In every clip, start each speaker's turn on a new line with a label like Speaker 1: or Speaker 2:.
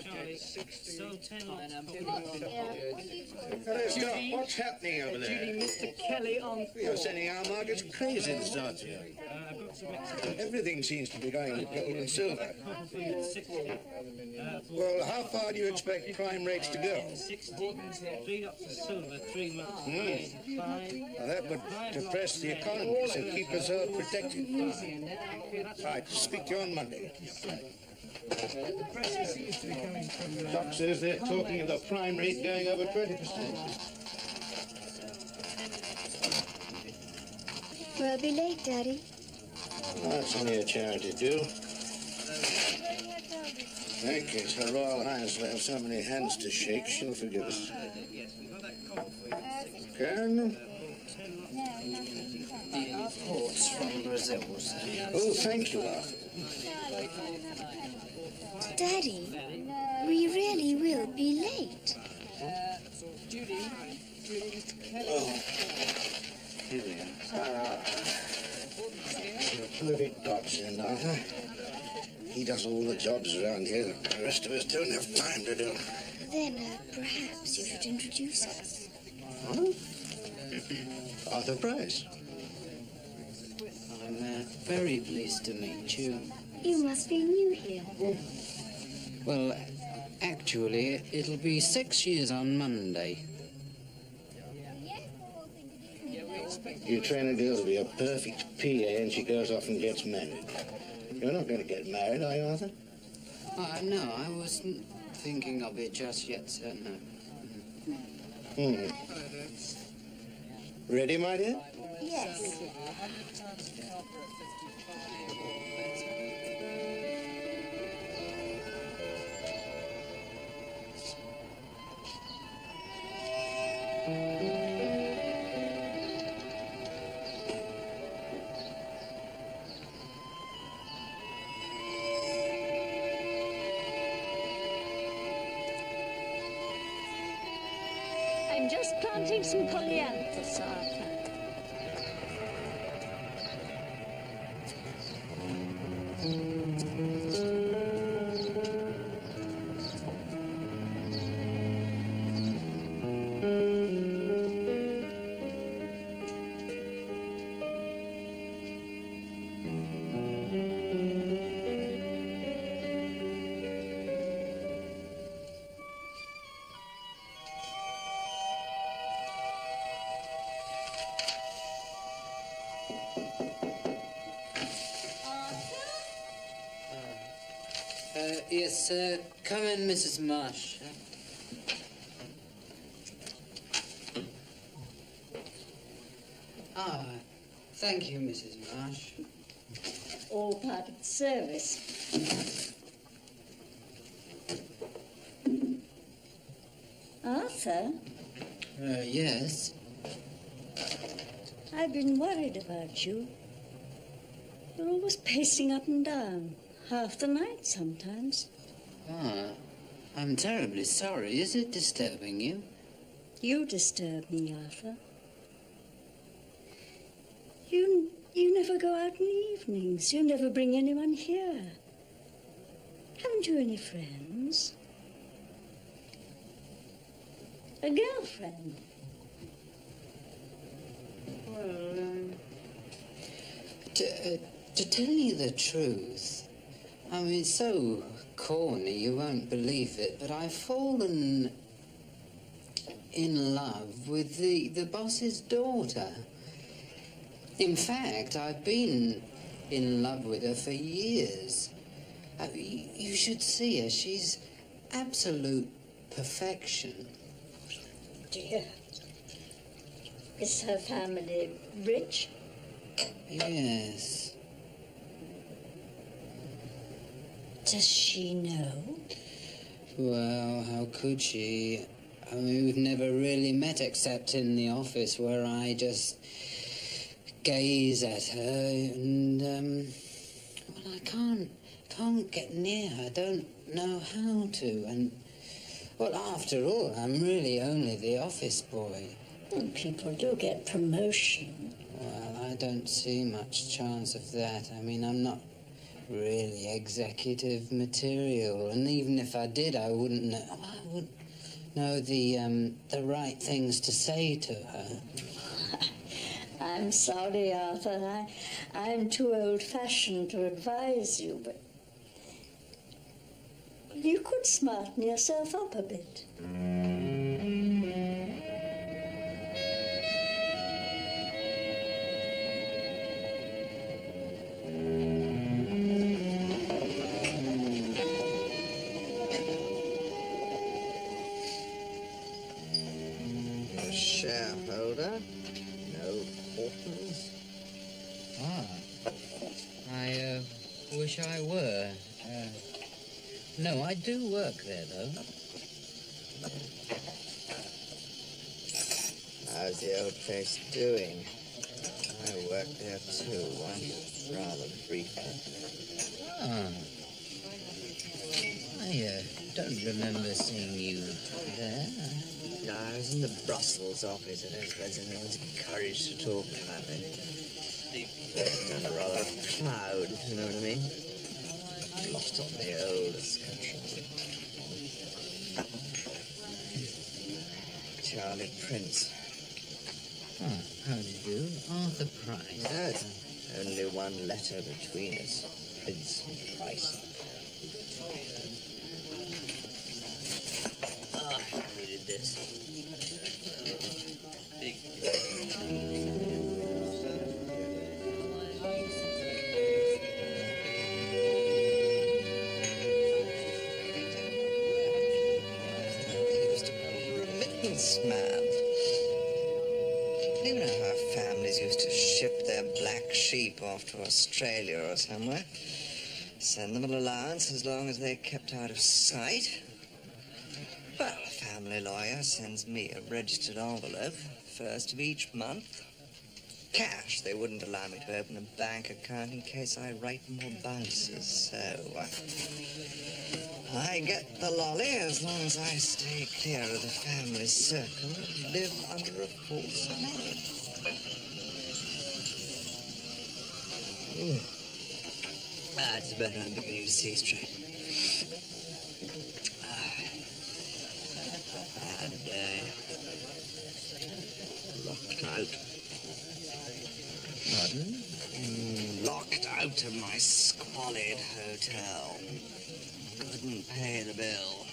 Speaker 1: Charlie, so 10 lots.
Speaker 2: What's happening over there?
Speaker 1: Judy, Mr. Kelly on 4.
Speaker 2: You're sending our markets crazy this afternoon.
Speaker 1: I've got some extra.
Speaker 2: Everything seems to be going with gold and silver.
Speaker 1: Probably at 60.
Speaker 2: Well, how far do you expect prime rates to go?
Speaker 1: 60, 3 lots of silver, 3 months. 5.
Speaker 2: Now, that would depress the economy, so keep us all protected. Right, speak to you on Monday. Doc says they're talking of the prime rate going over 20%.
Speaker 3: We'll be late, Daddy.
Speaker 2: That's only a charity do. In case Her Royal Highness will have so many hands to shake, she'll forgive us. Colonel?
Speaker 4: Reports from Brazil, sir.
Speaker 2: Oh, thank you, Arthur.
Speaker 3: Daddy, we really will be late.
Speaker 2: Oh. Here we are. Perfect godsend, Arthur. He does all the jobs around here that the rest of us don't have time to do.
Speaker 3: Then perhaps you should introduce us.
Speaker 2: Huh? Arthur Price.
Speaker 4: I'm very pleased to meet you.
Speaker 3: You must be new here.
Speaker 4: Well, actually, it'll be 6 years on Monday.
Speaker 2: You train a girl to be a perfect PA and she goes off and gets married. You're not going to get married, are you, Arthur?
Speaker 4: No, I wasn't thinking of it just yet, sir, no.
Speaker 2: Ready, my dear?
Speaker 3: Yes.
Speaker 5: I'm just planting some polyanthus, Arthur.
Speaker 4: Yes, come in, Mrs. Marsh. Thank you, Mrs. Marsh.
Speaker 5: All part of the service. Arthur,
Speaker 4: Yes?
Speaker 5: I've been worried about you. You're always pacing up and down, half the night sometimes.
Speaker 4: I'm terribly sorry. Is it disturbing you?
Speaker 5: You disturb me, Arthur. You never go out in the evenings. You never bring anyone here. Haven't you any friends? A girlfriend?
Speaker 4: Well, to tell you the truth, I mean, it's so corny you won't believe it, but I've fallen in love with the boss's daughter. In fact, I've been in love with her for years. You should see her. She's absolute perfection.
Speaker 5: Dear. Is her family rich?
Speaker 4: Yes.
Speaker 5: Does she know?
Speaker 4: Well, how could she? I mean, we've never really met except in the office where I just gaze at her and, well, I can't get near her. I don't know how to. And, well, after all, I'm really only the office boy.
Speaker 5: Well, people do get promotion.
Speaker 4: Well, I don't see much chance of that. I mean, I'm not really executive material, and even if I did, I wouldn't know the right things to say to her.
Speaker 5: I'm sorry, Arthur. I'm too old-fashioned to advise you, but you could smarten yourself up a bit.
Speaker 6: Shareholder? No Hortons?
Speaker 4: I wish I were. No, I do work there, though.
Speaker 6: How's the old place doing? I worked there too once, rather briefly.
Speaker 4: I don't remember seeing you there.
Speaker 6: No, I was in the Brussels office at Elizabeth, and I was encouraged to talk about it. Under rather a cloud, if you know what I mean. Lost on the old escutcheon. Charlie Prince.
Speaker 4: How do you do? Arthur Price.
Speaker 6: Yes, only one letter between us. Prince and Price. I needed this. Man. You know how families used to ship their black sheep off to Australia or somewhere? Send them an allowance as long as they kept out of sight? Well, a family lawyer sends me a registered envelope, first of each month. Cash. They wouldn't allow me to open a bank account in case I write more bounces, so... I get the lolly as long as I stay clear of the family circle and live under a false name. That's better. I'm beginning to see straight. Bad day. Locked out. Pardon? Locked out of my squalid hotel. Couldn't pay the bill.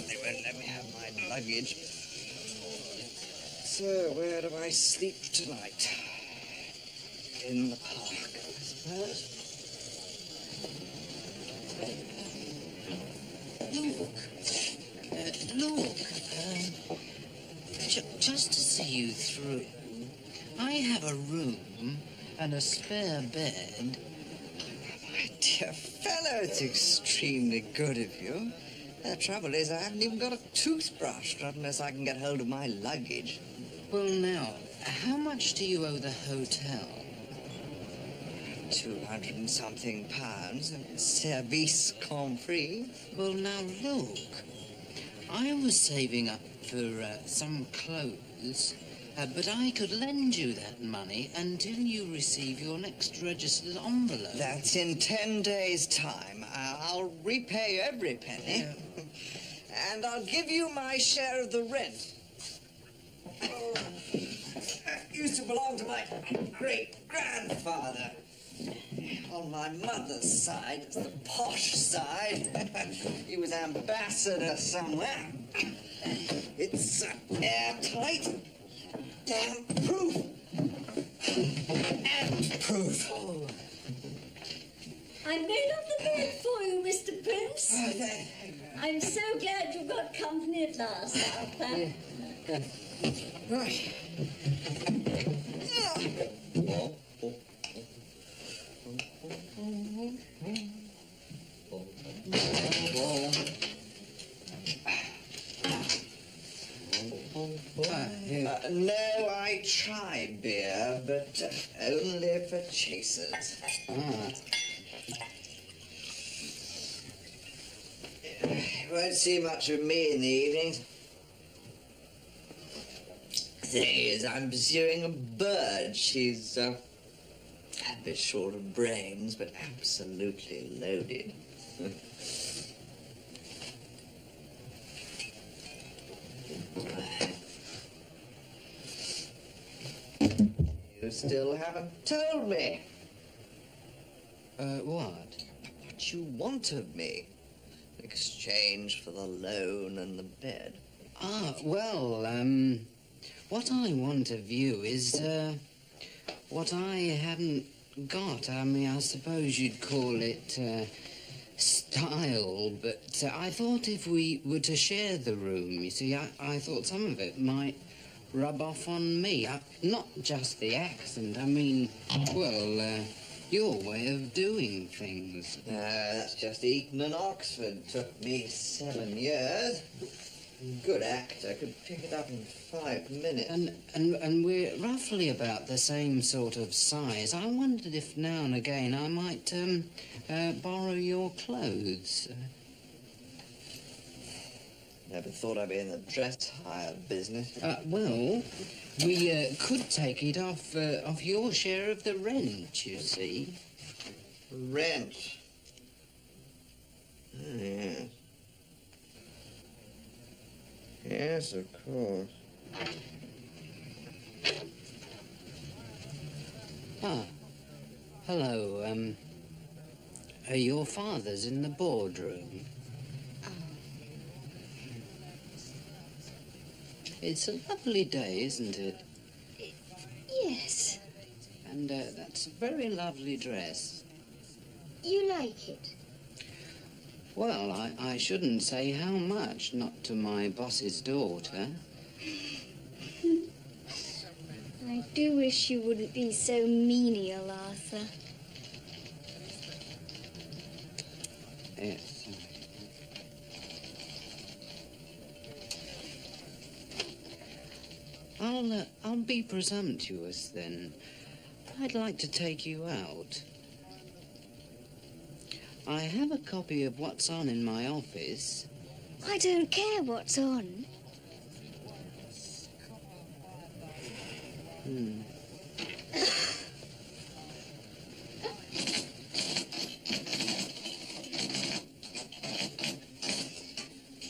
Speaker 6: They won't let me have my luggage. So where do I sleep tonight? In the park, I suppose.
Speaker 4: Look, just to see you through, I have a room and a spare bed.
Speaker 6: My dear fellow, it's extremely good of you. The trouble is I haven't even got a toothbrush, not unless I can get hold of my luggage.
Speaker 4: Well, now, how much do you owe the hotel?
Speaker 6: 200 and something pounds, service compris.
Speaker 4: Well, now, look, I was saving up for some clothes, but I could lend you that money until you receive your next registered envelope.
Speaker 6: That's in 10 days' time. I'll repay every penny. And I'll give you my share of the rent. Oh, that used to belong to my great-grandfather. On my mother's side, it's the posh side. He was ambassador somewhere. It's airtight. Damn proof. And proof. Oh.
Speaker 5: I made up the bed for you, Mr. Prince.
Speaker 6: Oh, thank you.
Speaker 5: I'm so glad you got company at last, Arthur.
Speaker 6: Right. No, I try beer, but only for chasers. You won't see much of me in the evenings. Thing is, I'm pursuing a bird. She's bit short of brains, but absolutely loaded. You still haven't told me.
Speaker 4: What?
Speaker 6: What you want of me in exchange for the loan and the bed.
Speaker 4: Well, what I want of you is, what I haven't got. I mean, I suppose you'd call it, style, but I thought if we were to share the room, you see, I thought some of it might rub off on me. Not just the accent, I mean, well, your way of doing things.
Speaker 6: That's just Eton and Oxford. Took me 7 years. Good actor could pick it up in 5 minutes.
Speaker 4: And we're roughly about the same sort of size. I wondered if now and again I might borrow your clothes.
Speaker 6: Never thought I'd be in the dress hire business.
Speaker 4: Well, we could take it off your share of the rent, you see.
Speaker 6: Rent? Oh, yes. Yes, of course.
Speaker 4: Hello, your father's in the boardroom. It's a lovely day, isn't it?
Speaker 5: Yes.
Speaker 4: And that's a very lovely dress.
Speaker 5: You like it?
Speaker 4: Well, I shouldn't say how much, not to my boss's daughter.
Speaker 5: I do wish you wouldn't be so menial, Arthur.
Speaker 4: Yes. I'll be presumptuous then. I'd like to take you out. I have a copy of What's On in my office.
Speaker 5: I don't care what's on.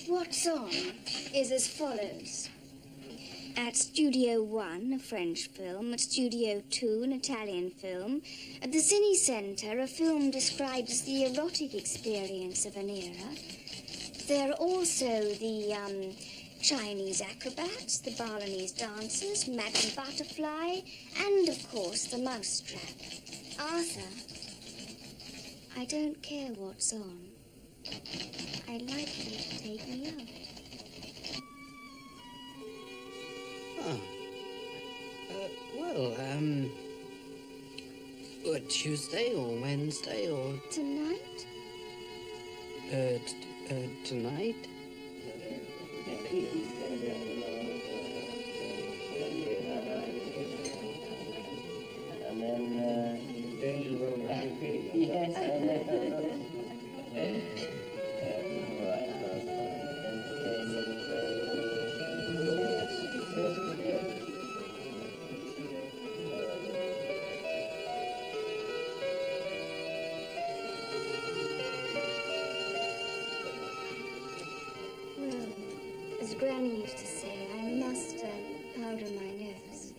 Speaker 5: What's On is as follows. At Studio 1, a French film. At Studio 2, an Italian film. At the Cine Centre, a film described as the erotic experience of an era. There are also the Chinese acrobats, the Balinese dancers, Madame Butterfly, and, of course, the Mousetrap. Arthur, I don't care what's on. I'd like you to take me out.
Speaker 4: Tuesday or Wednesday or...
Speaker 5: Tonight?
Speaker 4: Tonight?
Speaker 5: As Granny used to say, I must powder my nose.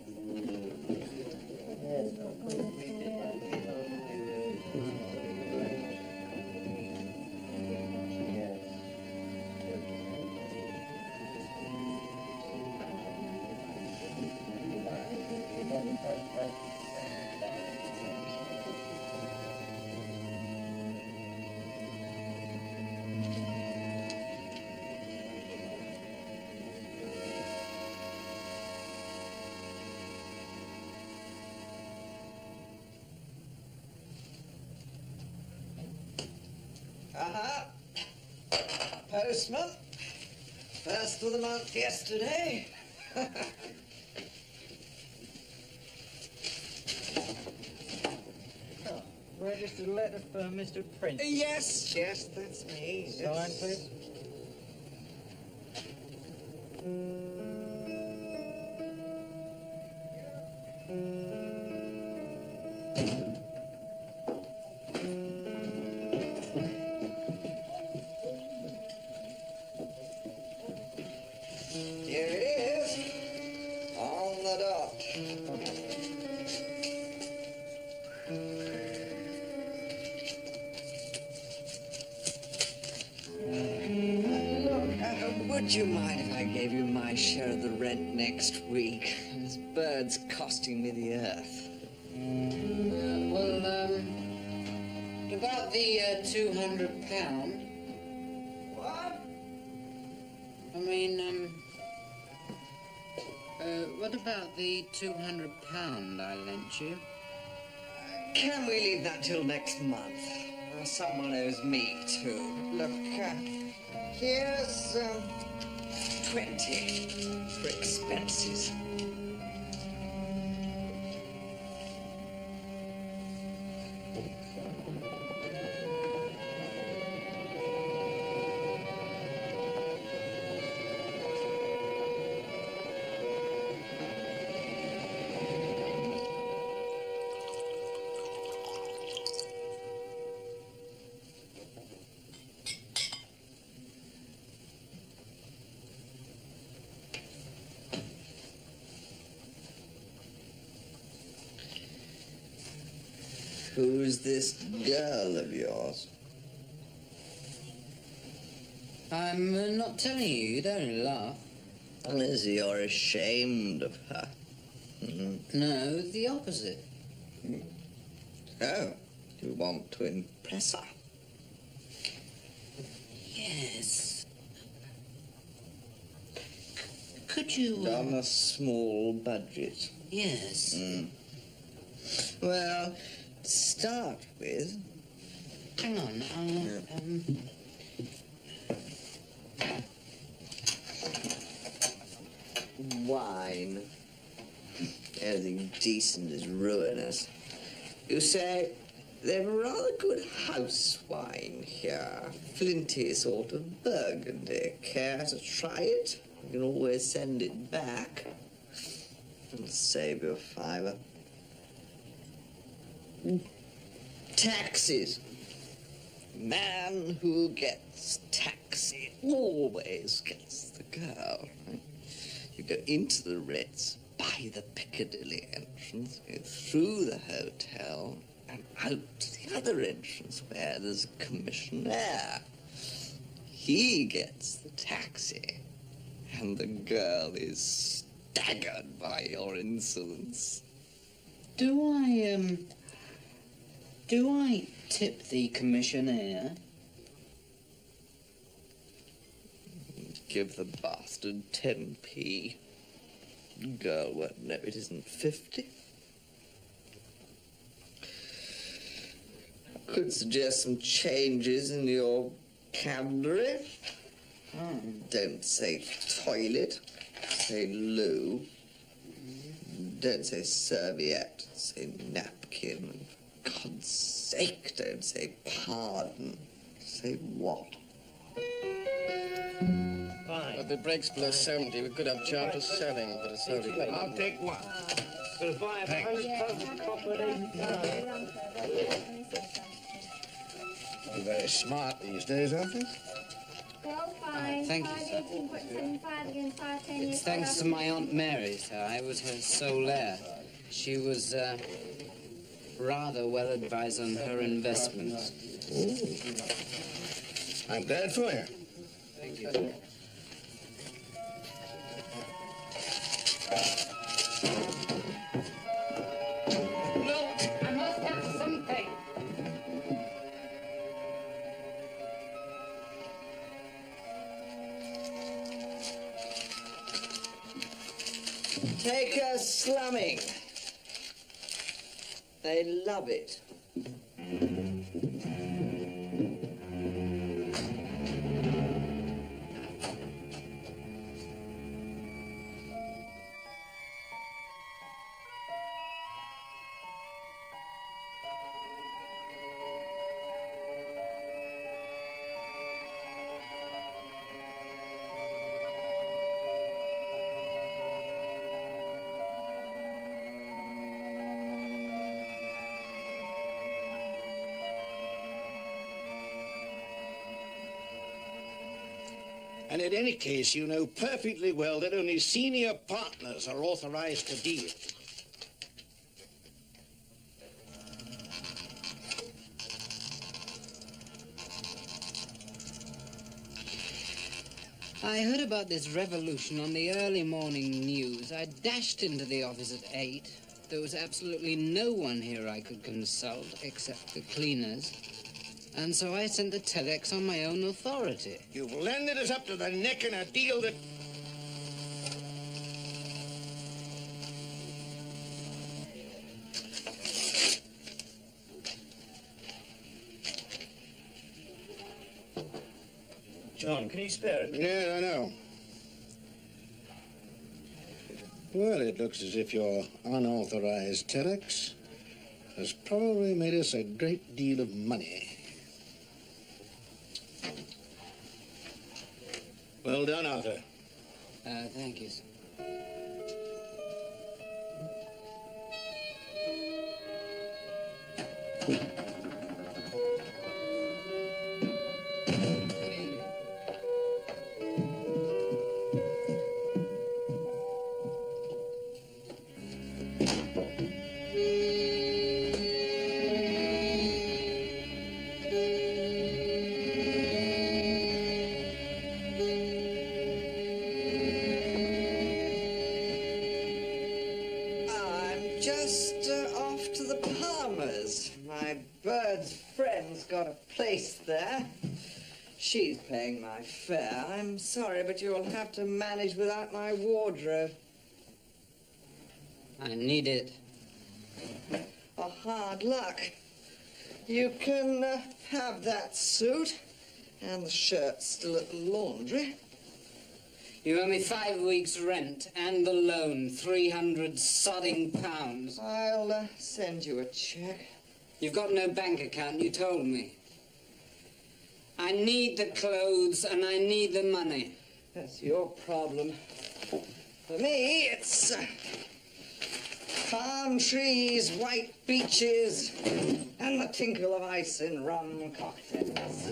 Speaker 6: Postman. First of the month yesterday.
Speaker 1: Registered letter for Mr. Prince.
Speaker 6: Yes, that's me.
Speaker 1: Sign, please.
Speaker 6: Would you mind if I gave you my share of the rent next week? This bird's costing me the earth.
Speaker 4: About the £200.
Speaker 6: What?
Speaker 4: I mean, what about the £200 I lent you?
Speaker 6: Can we leave that till next month? Someone owes me too. Look, here's 20 for expenses. Who's this girl of yours?
Speaker 4: I'm not telling you. You don't laugh.
Speaker 6: Unless you're ashamed of her.
Speaker 4: No, the opposite.
Speaker 6: Oh, you want to impress her?
Speaker 4: Yes. Could you...
Speaker 6: On a small budget.
Speaker 4: Yes.
Speaker 6: Well, to start with...
Speaker 4: Hang on,
Speaker 6: Wine. Anything decent is ruinous. You say, they've rather good house wine here. Flinty sort of Burgundy. Care to try it? You can always send it back. It'll save you a fiver. Taxes. Man who gets taxi always gets the girl. You go into the Ritz, by the Piccadilly entrance, go through the hotel, and out to the other entrance where there's a commissionaire. He gets the taxi, and the girl is staggered by your insolence.
Speaker 4: Do I tip the commissionaire?
Speaker 6: Give the bastard 10p. Girl won't know it isn't 50. Could suggest some changes in your vocabulary. Don't say toilet, say loo. Don't say serviette, say napkin. For God's sake, don't say pardon. Say what?
Speaker 1: Fine.
Speaker 7: If it breaks below 70, we could have charter selling, but it's only...
Speaker 1: I'll take one. Gonna buy a post copper
Speaker 2: You're very smart these days, aren't you?
Speaker 4: Thank you, sir. It's thanks to my Aunt Mary, sir. I was her sole heir. She was rather well advised on her investments.
Speaker 2: I'm glad for you.
Speaker 4: Thank you.
Speaker 6: Take her slumming. They love it.
Speaker 2: And in any case, you know perfectly well that only senior partners are authorized to deal.
Speaker 4: I heard about this revolution on the early morning news. I dashed into the office at 8. There was absolutely no one here I could consult except the cleaners. And so I sent the telex on my own authority.
Speaker 2: You've landed us up to the neck in a deal that...
Speaker 8: John, can you spare it?
Speaker 2: Yeah, I know. Well, it looks as if your unauthorized telex has probably made us a great deal of money. Well done, Arthur.
Speaker 4: Thank you, sir.
Speaker 6: Just off to the Palmers. My bird's friend's got a place there. She's paying my fare. I'm sorry, but you'll have to manage without my wardrobe.
Speaker 4: I need it.
Speaker 6: Oh, hard luck. You can have that suit and the shirt still at the laundry.
Speaker 4: You owe me 5 weeks' rent and the loan, 300 sodding pounds.
Speaker 6: I'll send you a check.
Speaker 4: You've got no bank account, you told me. I need the clothes and I need the money.
Speaker 6: That's your problem. For me, it's palm trees, white beaches, and the tinkle of ice in rum cocktails.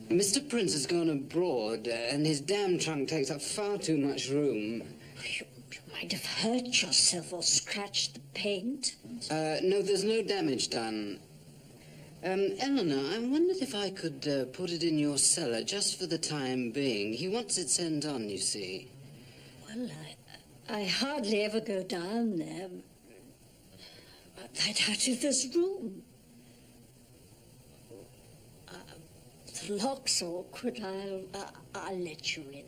Speaker 4: Mr. Prince has gone abroad, and his damn trunk takes up far too much room.
Speaker 9: You might have hurt yourself or scratched the paint.
Speaker 4: No, there's no damage done. Eleanor, I wondered if I could put it in your cellar just for the time being. He wants it sent on, you see.
Speaker 9: Well, I hardly ever go down there. I'd out of this room. The lock's awkward. I'll let you in.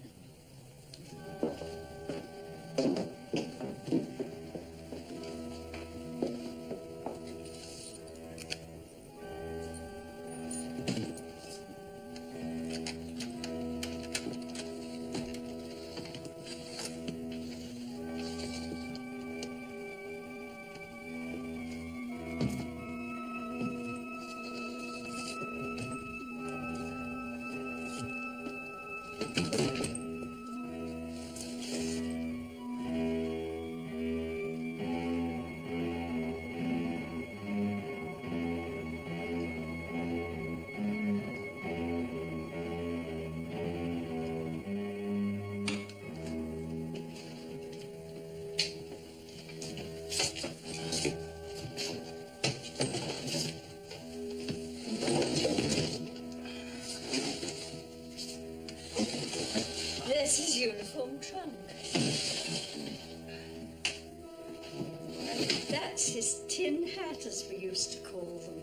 Speaker 9: That's his tin hat, as we used to call them.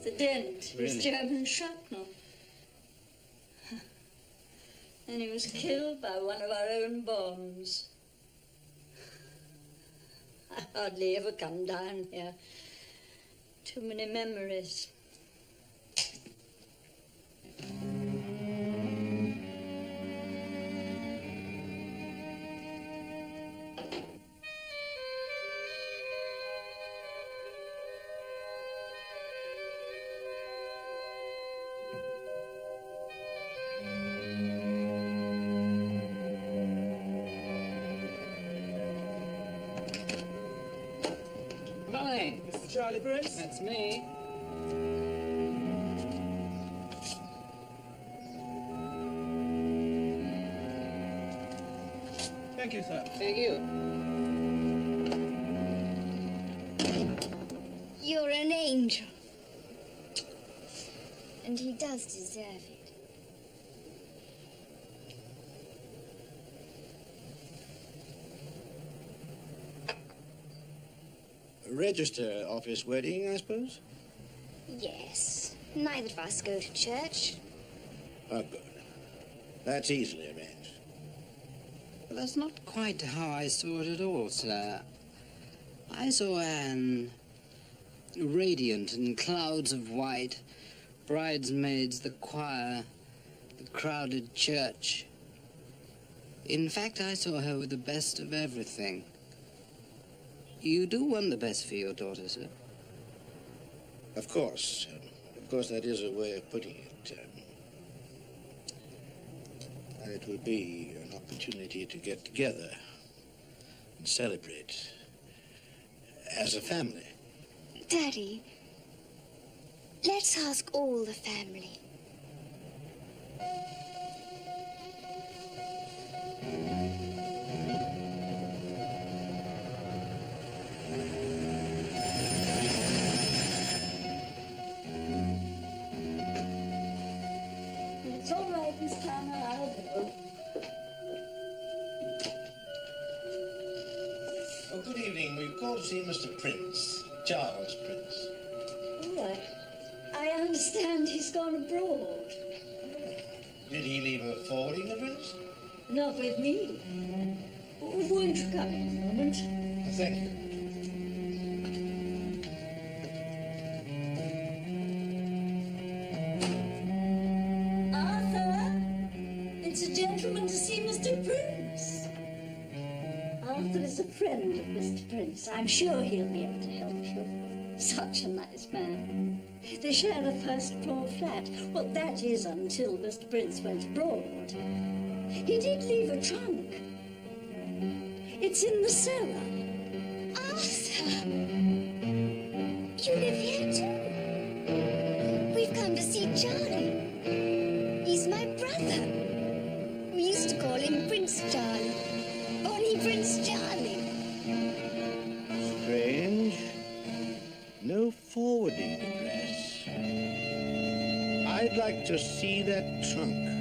Speaker 9: The dent
Speaker 4: Really?
Speaker 9: is German shrapnel. And he was killed by one of our own bombs. I hardly ever come down here. Too many memories.
Speaker 4: Hi,
Speaker 8: Mr. Charlie Prince?
Speaker 4: that's me.
Speaker 8: Thank you, sir.
Speaker 4: Thank you.
Speaker 5: You're an angel. And he does deserve it.
Speaker 2: Register office wedding, I suppose?
Speaker 5: Yes. Neither of us go to church.
Speaker 2: Oh, good. That's easily arranged.
Speaker 4: But that's not quite how I saw it at all, sir. I saw Anne radiant in clouds of white, bridesmaids, the choir, the crowded church. In fact, I saw her with the best of everything. You do want the best for your daughter, sir?
Speaker 2: Of course. Of course, that is a way of putting it. It would be an opportunity to get together and celebrate as a family.
Speaker 5: Daddy, let's ask all the family.
Speaker 9: It's all right, Miss Tanner, I'll go.
Speaker 2: Oh, good evening. We've called to see Mr. Prince, Charles Prince.
Speaker 9: Oh, I understand he's gone abroad.
Speaker 2: Did he leave a forwarding address?
Speaker 9: Not with me. Won't you come in a moment?
Speaker 2: Thank you.
Speaker 9: Arthur, it's a gentleman to see Mr. Prince. Arthur is a friend of Mr. Prince. I'm sure he'll be able to help you. Such a nice man. They share a first-floor flat. Well, that is until Mr. Prince went abroad. He did leave a trunk. It's in the cellar.
Speaker 5: Arthur! You live here too? We've come to see Charlie. He's my brother. We used to call him Prince Charlie. Only Prince Charlie.
Speaker 2: Strange. No forwarding address. I'd like to see that trunk.